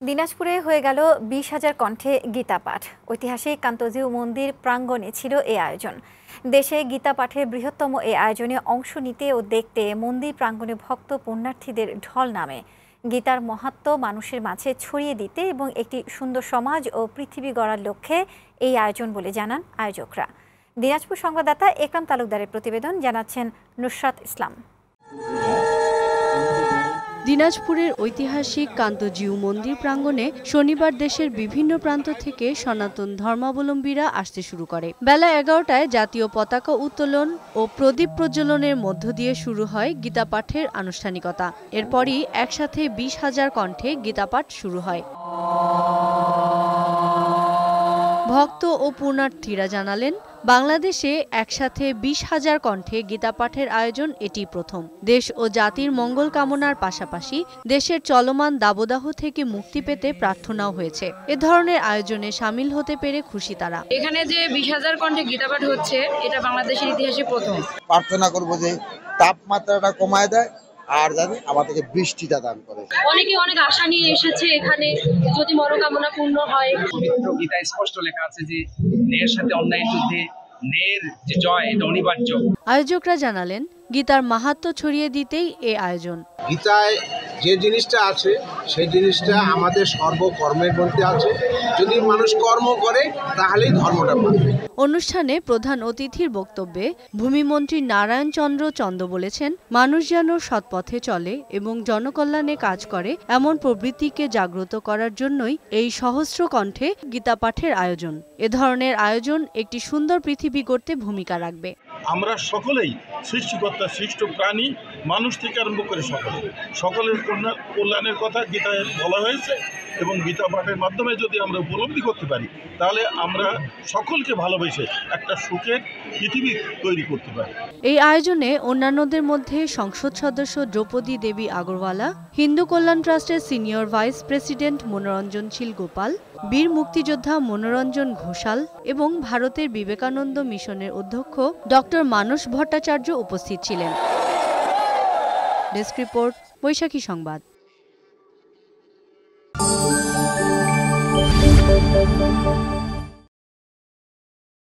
দিনাজপুরে হয়ে গেল 20,000 কণ্ঠে গীতা পাঠ। ঐতিহাসিক কান্তজিউ মন্দির প্রাঙ্গণে ছিল এই আয়োজন। দেশে গীতা পাঠের বৃহত্তম এই আয়োজনে অংশ নিতে ও দেখতে মন্দির প্রাঙ্গণে ভক্ত পুণ্যার্থীদের ঢল নামে। গীতার মাহাত্ম্য মানুষের মাঝে ছড়িয়ে দিতে এবং একটি সুন্দর সমাজ ও পৃথিবী গড়ার লক্ষ্যে এই আয়োজন বলে জানান আয়োজকরা। দিনাজপুর সংবাদদাতা একরাম তালুকদারের প্রতিবেদন, জানাচ্ছেন নুসরাত ইসলাম। দিনাজপুরের ঐতিহাসিক কান্তজিউ মন্দির প্রাঙ্গণে শনিবার দেশের বিভিন্ন প্রান্ত থেকে সনাতন ধর্মাবলম্বীরা আসতে শুরু করে। বেলা 11টায় জাতীয় পতাকা উত্তোলন ও প্রদীপ প্রজ্বলনের মধ্য দিয়ে শুরু হয় গীতা পাঠের আনুষ্ঠানিকতা। এরপরই একসাথে 20,000 কণ্ঠে গীতা পাঠ শুরু হয়। ভক্ত ও পুণ্যার্থীরা জানালেন, বাংলাদেশে একসাথে 20,000 কণ্ঠে গীতা পাঠের আয়োজন এটি প্রথম। দেশ ও জাতির মঙ্গল কামনার পাশাপাশি দেশের চলমান দাবদাহ থেকে মুক্তি পেতে প্রার্থনাও হয়েছে। এ ধরনের আয়োজনে সামিল হতে পেরে খুশি তারা। এখানে যে 20,000 কণ্ঠে গীতা পাঠ হচ্ছে, এটা বাংলাদেশের ইতিহাসে প্রথম। প্রার্থনা করব যে তাপমাত্রাটা কমায় দেয় আর জানি আমাদেরকে বৃষ্টিটা দান করে। অনেকে অনেক আশা নিয়ে এসেছে এখানে, যদি মনোকামনা পূর্ণ হয়। পবিত্র গীতায় স্পষ্ট লেখা আছে যে ন্যায়ের সাথে অন্যায়ের যুদ্ধে ন্যায়ের যে জয়, এটা অনিবার্য। আয়োজকরা জানালেন, গীতার মাহাত্ম্য ছড়িয়ে দিতেই এই আয়োজন। গীতায় যে জিনিসটা আছে সেই জিনিসটা আমাদের সর্বকর্মের মধ্যে আছে। যদি মানুষ কর্ম করে তাহলেই ধর্মটা পাবে। অনুষ্ঠানে প্রধান অতিথির বক্তব্যে ভূমিমন্ত্রী নারায়ণ চন্দ্র চন্দ বলেছেন, মানুষ যেন সৎপথে চলে এবং জনকল্যাণে কাজ করে এমন প্রবৃত্তিকে জাগ্রত করার জন্যই এই সহস্র কণ্ঠে গীতা পাঠের আয়োজন। এ ধরনের আয়োজন একটি সুন্দর পৃথিবী গড়তে ভূমিকা রাখবে। আমরা সকলেই সৃষ্টিকর্তা, সৃষ্ট প্রাণী, মানুষ থেকে আরম্ভ করে সকলের কল্যাণের কথা গীতায় বলা হয়েছে এবং গীতা পাঠের মাধ্যমে যদি আমরা উপলব্ধি করতে পারি তাহলে আমরা সকলকে ভালোবেসে একটা সুখের পৃথিবী তৈরি করতে পারি। এই আয়োজনে অন্যান্যদের মধ্যে সংসদ সদস্য দ্রৌপদী দেবী আগরওয়ালা, হিন্দু কল্যাণ ট্রাস্টের সিনিয়র ভাইস প্রেসিডেন্ট মনোরঞ্জনশীল গোপাল, বীর মুক্তিযোদ্ধা মনোরঞ্জন ঘোষাল এবং ভারতের বিবেকানন্দ মিশনের অধ্যক্ষ ডক্টর মানস ভট্টাচার্য উপস্থিত ছিলেন। ডেস্ক রিপোর্ট, বৈশাখী সংবাদ।